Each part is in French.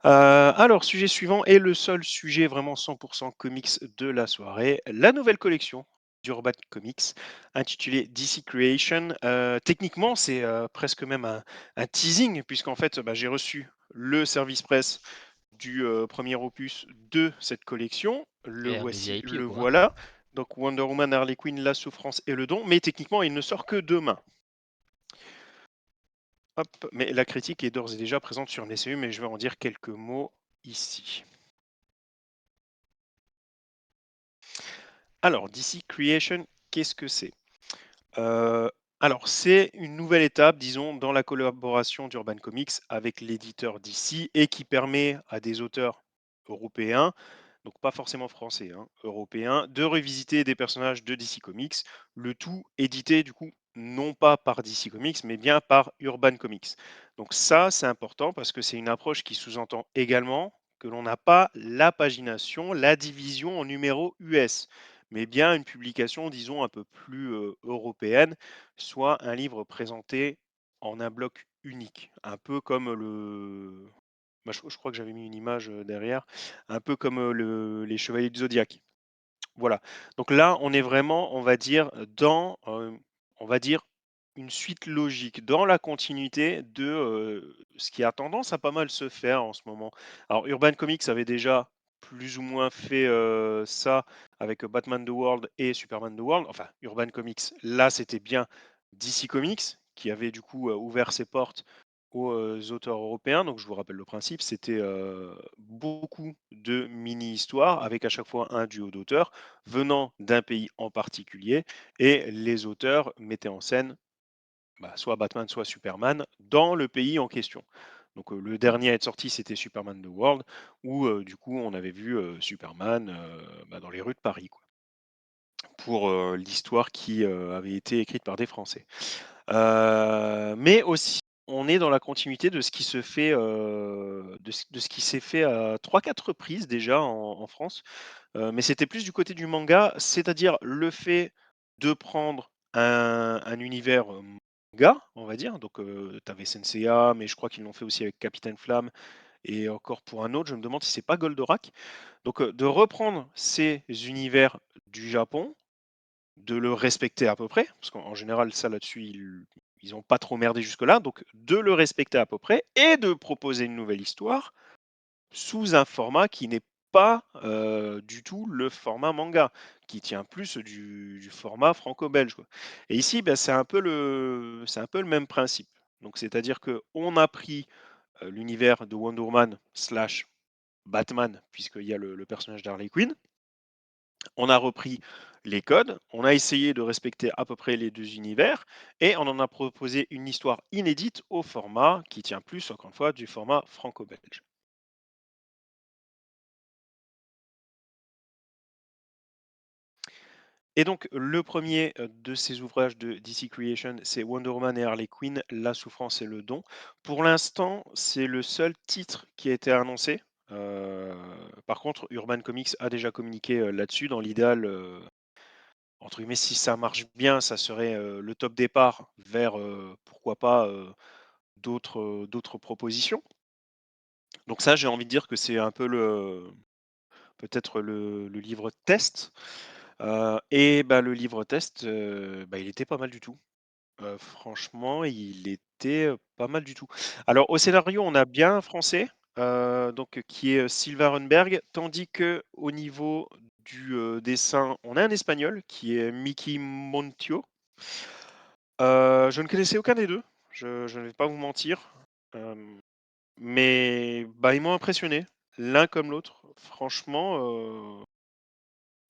Alors, sujet suivant et le seul sujet vraiment 100 comics de la soirée, la nouvelle collection d'Urban Comics intitulée DC Creation. Techniquement, c'est, presque même un teasing puisqu'en fait, bah, j'ai reçu le service presse du, 1 opus de cette collection. Le Et RD voici, VIP le quoi. voilà. Donc Wonder Woman, Harley Quinn, La Souffrance et le Don, mais techniquement, il ne sort que demain. Hop, mais la critique est d'ores et déjà présente sur NCU, mais je vais en dire quelques mots ici. Alors, DC Creation, qu'est-ce que c'est? Heu, alors c'est une nouvelle étape, disons, dans la collaboration d'Urban Comics avec l'éditeur DC et qui permet à des auteurs européens, donc pas forcément français, hein, européens, de revisiter des personnages de DC Comics, le tout édité du coup, non pas par DC Comics, mais bien par Urban Comics. Donc ça, c'est important parce que c'est une approche qui sous-entend également que l'on n'a pas la pagination, la division en numéros US mais bien une publication, disons, un peu plus européenne, soit un livre présenté en un bloc unique, un peu comme le. Bah, je crois que j'avais mis une image derrière, un peu comme les Chevaliers du Zodiaque. Voilà. Donc là, on est vraiment, on va dire, dans, on va dire, une suite logique, dans la continuité de ce qui a tendance à pas mal se faire en ce moment. Alors, Urban Comics avait déjà plus ou moins fait ça avec Batman The World et Superman The World. Enfin, Urban Comics, là, c'était bien DC Comics qui avait du coup ouvert ses portes aux auteurs européens. Donc, je vous rappelle le principe, c'était beaucoup de mini-histoires avec à chaque fois un duo d'auteurs venant d'un pays en particulier et les auteurs mettaient en scène bah, soit Batman, soit Superman dans le pays en question. Donc le dernier à être sorti, c'était Superman The World, où du coup on avait vu Superman bah, dans les rues de Paris, quoi, pour l'histoire qui avait été écrite par des Français. Mais aussi, on est dans la continuité de ce qui se fait, de ce qui s'est fait à 3-4 reprises déjà en France. Mais c'était plus du côté du manga, c'est-à-dire le fait de prendre un univers, manga, on va dire. Donc, tu avais Senseiya, mais je crois qu'ils l'ont fait aussi avec Capitaine Flamme et encore pour un autre, je me demande si c'est pas Goldorak. Donc, de reprendre ces univers du Japon, de le respecter à peu près, parce qu'en général, ça là-dessus, ils ont pas trop merdé jusque-là, donc de le respecter à peu près et de proposer une nouvelle histoire sous un format qui n'est pas, du tout le format manga, qui tient plus du format franco-belge, quoi. Et ici, bah, c'est un peu le même principe. Donc c'est-à-dire qu'on a pris, l'univers de Wonder Woman/Batman, slash Batman, puisqu'il y a le personnage d'Harley Quinn. On a repris les codes, on a essayé de respecter à peu près les 2 univers et on en a proposé une histoire inédite au format qui tient plus, encore une fois, du format franco-belge. Et donc, le premier de ces ouvrages de DC Creation, c'est Wonder Woman et Harley Quinn, La souffrance et le don. Pour l'instant, c'est le seul titre qui a été annoncé. Heu, Par contre, Urban Comics a déjà communiqué, là-dessus. Dans l'idéal, entre guillemets, si ça marche bien, ça serait, le top départ vers, pourquoi pas, d'autres propositions. Donc ça, j'ai envie de dire que c'est un peu peut-être le livre test, et bah, le livre test, bah, il était pas mal du tout. Franchement, il était, pas mal du tout. Alors au scénario, on a bien un Français, donc qui est, Sylvain Runberg, tandis qu'au niveau du, dessin, on a un Espagnol qui est Miki Montio. Je ne connaissais aucun des 2. Je ne vais pas vous mentir, hem, mais bah, ils m'ont impressionné, l'un comme l'autre. Franchement,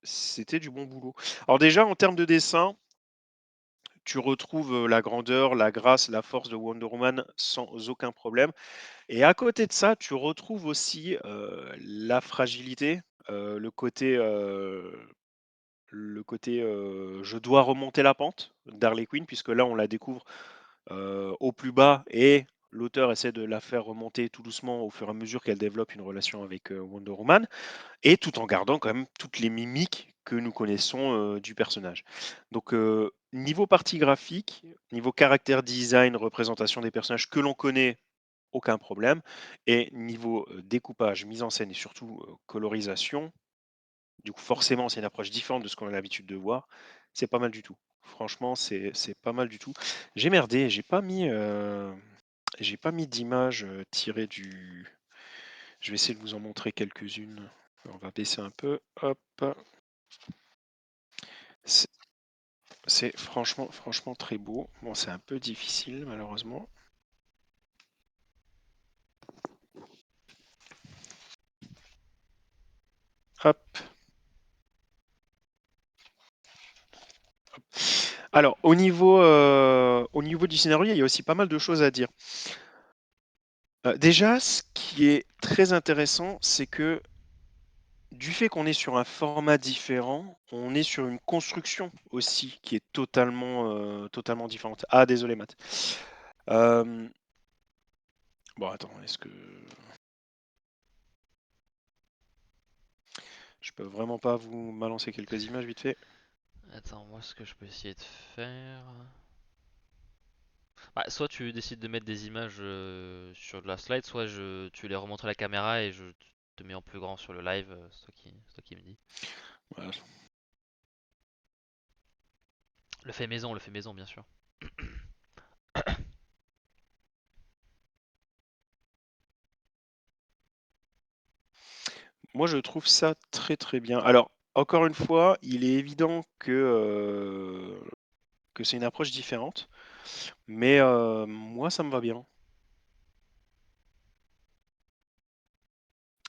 c'était du bon boulot. Alors déjà, en termes de dessin, tu retrouves, la grandeur, la grâce, la force de Wonder Woman sans aucun problème et à côté de ça, tu retrouves aussi, la fragilité, le côté, je dois remonter la pente d'Harley Quinn puisque là, on la découvre, au plus bas et l'auteur essaie de la faire remonter tout doucement au fur et à mesure qu'elle développe une relation avec, Wonder Woman et tout en gardant quand même toutes les mimiques que nous connaissons, du personnage. Donc, niveau partie graphique, niveau caractère design, représentation des personnages que l'on connaît aucun problème. Et niveau, découpage, mise en scène et surtout, colorisation, du coup, forcément, c'est une approche différente de ce qu'on a l'habitude de voir. C'est pas mal du tout. Franchement, c'est pas mal du tout. J'ai merdé, j'ai pas mis d'images, tirées du je vais essayer de vous en montrer quelques-unes. On va baisser un peu, hop. C'est c'est franchement très beau. Bon, c'est un peu difficile malheureusement. Hop. Alors au niveau du scénario, il y a aussi pas mal de choses à dire. Déjà, ce qui est très intéressant, c'est que du fait qu'on est sur un format différent, on est sur une construction aussi qui est totalement différente. Ah désolé Matt. Hem, bon attends, est-ce que je peux vraiment pas vous balancer quelques images vite fait? Attends, moi ce que je peux essayer de faire. Bah, soit tu décides de mettre des images sur de la slide, soit tu les remontes à la caméra et je te mets en plus grand sur le live. C'est toi qui me dis. Voilà. Le fait maison, bien sûr. Moi je trouve ça très bien. Alors, encore une fois, il est évident que c'est une approche différente, mais moi ça me va bien.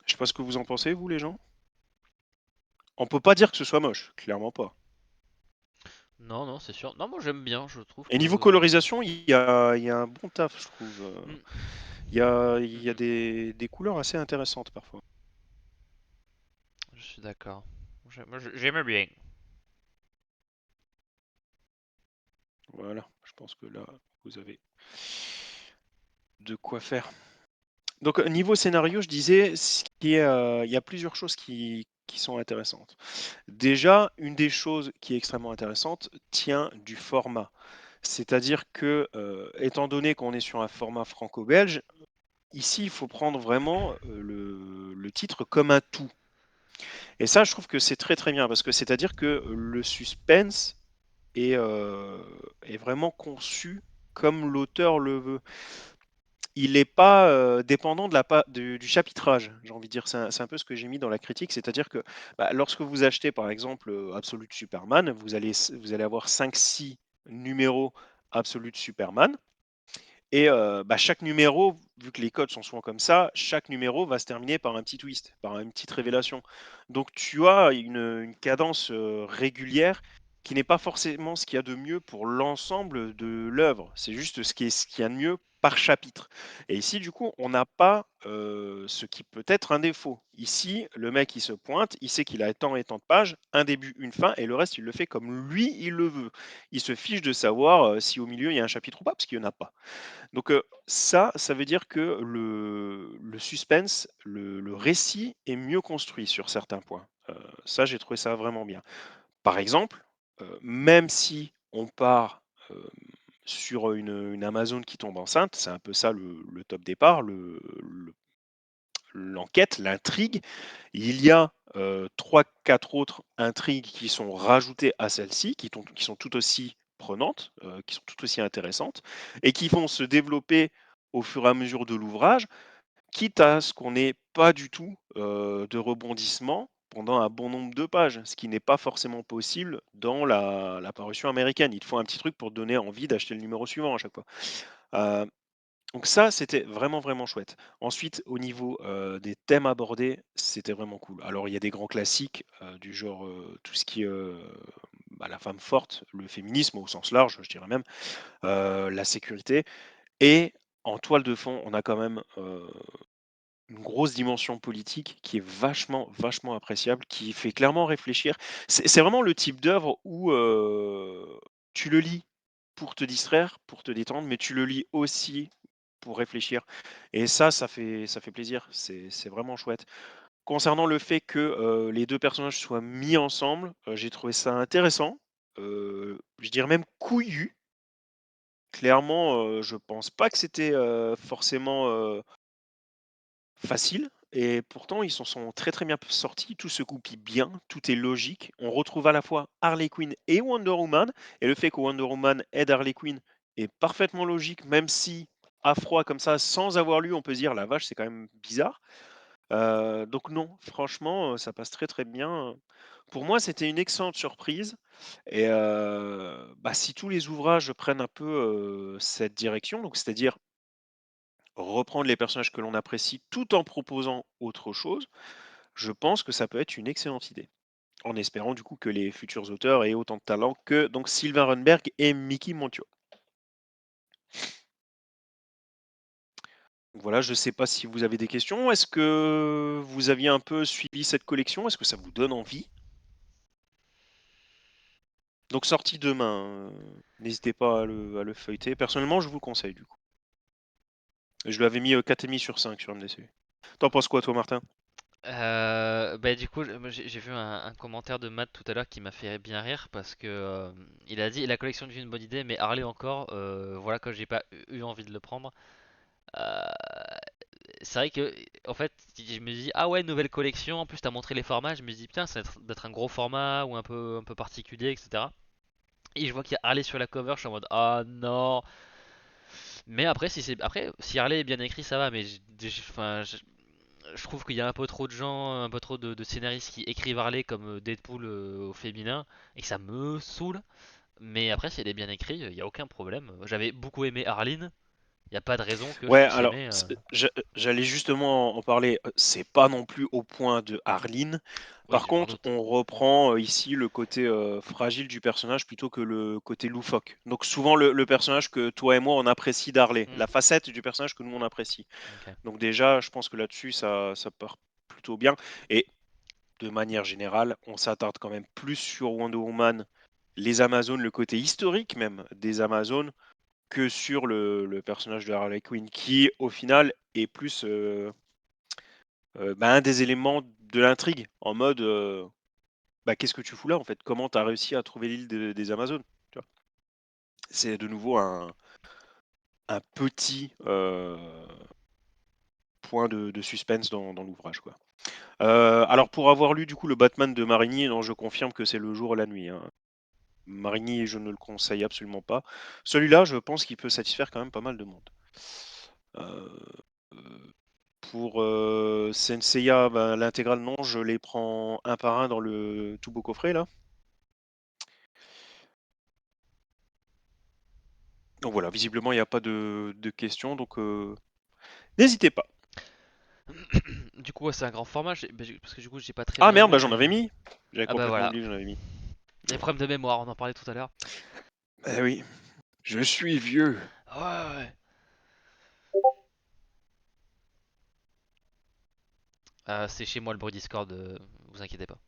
Je sais pas ce que vous en pensez vous les gens? On peut pas dire que ce soit moche, clairement pas. Non, non, c'est sûr. Non, moi j'aime bien, je trouve Et niveau que. colorisation, il y a un bon taf, je trouve. Hmm, Il y a mhm, des couleurs assez intéressantes parfois. je suis d'accord. Moi j'aime bien. Voilà, je pense que là, vous avez de quoi faire. Donc, niveau scénario, je disais, il y a plusieurs choses qui sont intéressantes. Déjà, une des choses qui est extrêmement intéressante tient du format. C'est-à-dire que, étant donné qu'on est sur un format franco-belge, ici, il faut prendre vraiment le titre comme un tout. Et ça, je trouve que c'est très bien parce que c'est-à-dire que le suspense est vraiment conçu comme l'auteur le veut. Il n'est pas dépendant de du chapitrage, j'ai envie de dire. C'est un peu ce que j'ai mis dans la critique, c'est-à-dire que bah, lorsque vous achetez par exemple Absolute Superman, vous allez avoir 5-6 numéros Absolute Superman. Et bah, chaque numéro, vu que les codes sont souvent comme ça, chaque numéro va se terminer par un petit twist, par une petite Mhm, révélation. Donc tu as une cadence régulière qui n'est pas forcément ce qu'il y a de mieux pour l'ensemble de l'œuvre. C'est juste ce qu'il y a de mieux par chapitre. Et ici, du coup, on n'a pas ce qui peut être un défaut. Ici, le mec, il se pointe, il sait qu'il a tant et tant de pages, un début, une fin, et le reste, il le fait comme lui, il le veut. Il se fiche de savoir si au milieu, il y a un chapitre ou pas, parce qu'il n'y en a pas. Donc ça veut dire que le suspense, le récit est mieux construit sur certains points. Ça, j'ai trouvé ça vraiment bien. Par exemple, même si on part, sur une amazone qui tombe enceinte, c'est un peu ça le top départ, l'enquête, l'intrigue. Il y a, 3-4 autres intrigues qui sont rajoutées à celle-ci, qui sont tout aussi prenantes, qui sont tout aussi intéressantes et qui vont se développer au fur et à mesure de l'ouvrage, quitte à ce qu'on n'ait pas du tout, de rebondissement pendant un bon nombre de pages, ce qui n'est pas forcément possible dans la parution américaine. Il te faut un petit truc pour te donner envie d'acheter le numéro suivant à chaque fois. Heu donc ça, c'était vraiment chouette. Ensuite, au niveau, des thèmes abordés, c'était vraiment cool. Alors il y a des grands classiques, du genre, tout ce qui est, bah, la femme forte, le féminisme au sens large, je dirais même, la sécurité et en toile de fond, on a quand même, une grosse dimension politique qui est vachement appréciable, qui fait clairement réfléchir. C'est vraiment le type d'œuvre où, tu le lis pour te distraire, pour te détendre, mais tu le lis aussi pour réfléchir et ça fait plaisir, c'est vraiment chouette. Concernant le fait que, les 2 personnages soient mis ensemble, j'ai trouvé ça intéressant, je dirais même couillu. clairement, je pense pas que c'était, forcément, facile et pourtant ils s'en sont très, très bien sortis. Tout se goupille bien, tout est logique. On retrouve à la fois Harley Quinn et Wonder Woman et le fait que Wonder Woman aide Harley Quinn est parfaitement logique, même si à froid comme ça, sans avoir lu, on peut se dire: «La vache, c'est quand même bizarre». Donc non, franchement, ça passe très, très bien. Pour moi, c'était une excellente surprise et bah, si tous les ouvrages prennent un peu, cette direction, donc c'est-à-dire reprendre les personnages que l'on apprécie tout en proposant autre chose, je pense que ça peut être une excellente idée. En espérant du coup que les futurs auteurs aient autant de talent que donc Sylvain Runberg et Mickey Montio. Donc voilà, je ne sais pas si vous avez des questions. Est-ce que vous aviez un peu suivi cette collection? Est-ce que ça vous donne envie? Donc sorti demain, n'hésitez pas à le feuilleter. Personnellement, je vous le conseille du coup. Je lui avais mis 4,5 sur 5 sur MDC. T'en penses quoi toi Martin? Bah du coup, moi, j'ai vu un commentaire de Matt tout à l'heure qui m'a fait bien rire parce que il a dit la collection est une bonne idée, mais Harley encore, voilà que j'ai pas eu envie de le prendre. Euh, c'est vrai que en fait, je me dis ah ouais nouvelle collection. En plus t'as montré les formats, je me dis putain ça va être d'être un gros format ou un peu particulier, etc. Et je vois qu'il y a Harley sur la cover, je suis en mode ah non. Mais après si Harley est bien écrit ça va, mais enfin, je trouve qu'il y a un peu trop de gens, un peu trop de scénaristes qui écrivent Harley comme Deadpool au féminin et que ça me saoule. Mais après, si elle est bien écrite, il n'y a aucun problème. J'avais beaucoup aimé Arline, il n'y a pas de raison que je Ouais, puisse alors aimer. j'allais justement en parler. C'est pas non plus au point de Arline. Oui, Par je m'en contre, doute. on reprend ici le côté fragile du personnage plutôt que le côté loufoque. Donc souvent le personnage que toi et moi on apprécie d'Harley, Hmm, la facette du personnage que nous on apprécie. ok. Donc déjà, je pense que là-dessus ça part plutôt bien. Et de manière générale, on s'attarde quand même plus sur Wonder Woman, les Amazones, le côté historique même des Amazones, que sur le personnage de Harley Quinn, qui au final est plus bah, un des éléments de l'intrigue, en mode bah, qu'est-ce que tu fous là en fait? Comment tu as réussi à trouver l'île des Amazones? Tu vois? C'est de nouveau un petit point de suspense dans l'ouvrage, quoi. Alors pour avoir lu du coup le Batman de Marigny, non, je confirme que c'est le jour et la nuit, hein. Marigny, je ne le conseille absolument pas. Celui-là, je pense qu'il peut satisfaire quand même pas mal de monde. Euh, pour Senseiya, ben, l'intégrale, non, je les prends un par un dans le tout beau coffret là. Donc voilà, visiblement il n'y a pas de questions, donc n'hésitez pas. Du coup, ouais, c'est un grand format, parce que du coup, j'ai pas très Ah bien merde, bah, vu, j'en mais. avais mis. J'avais Ah bah complètement voilà. oublié que j'en avais mis. Les problèmes de mémoire, on en parlait tout à l'heure. Eh oui, je suis vieux. Ouais, ouais, ouais. C'est chez moi le bruit Discord, vous inquiétez pas.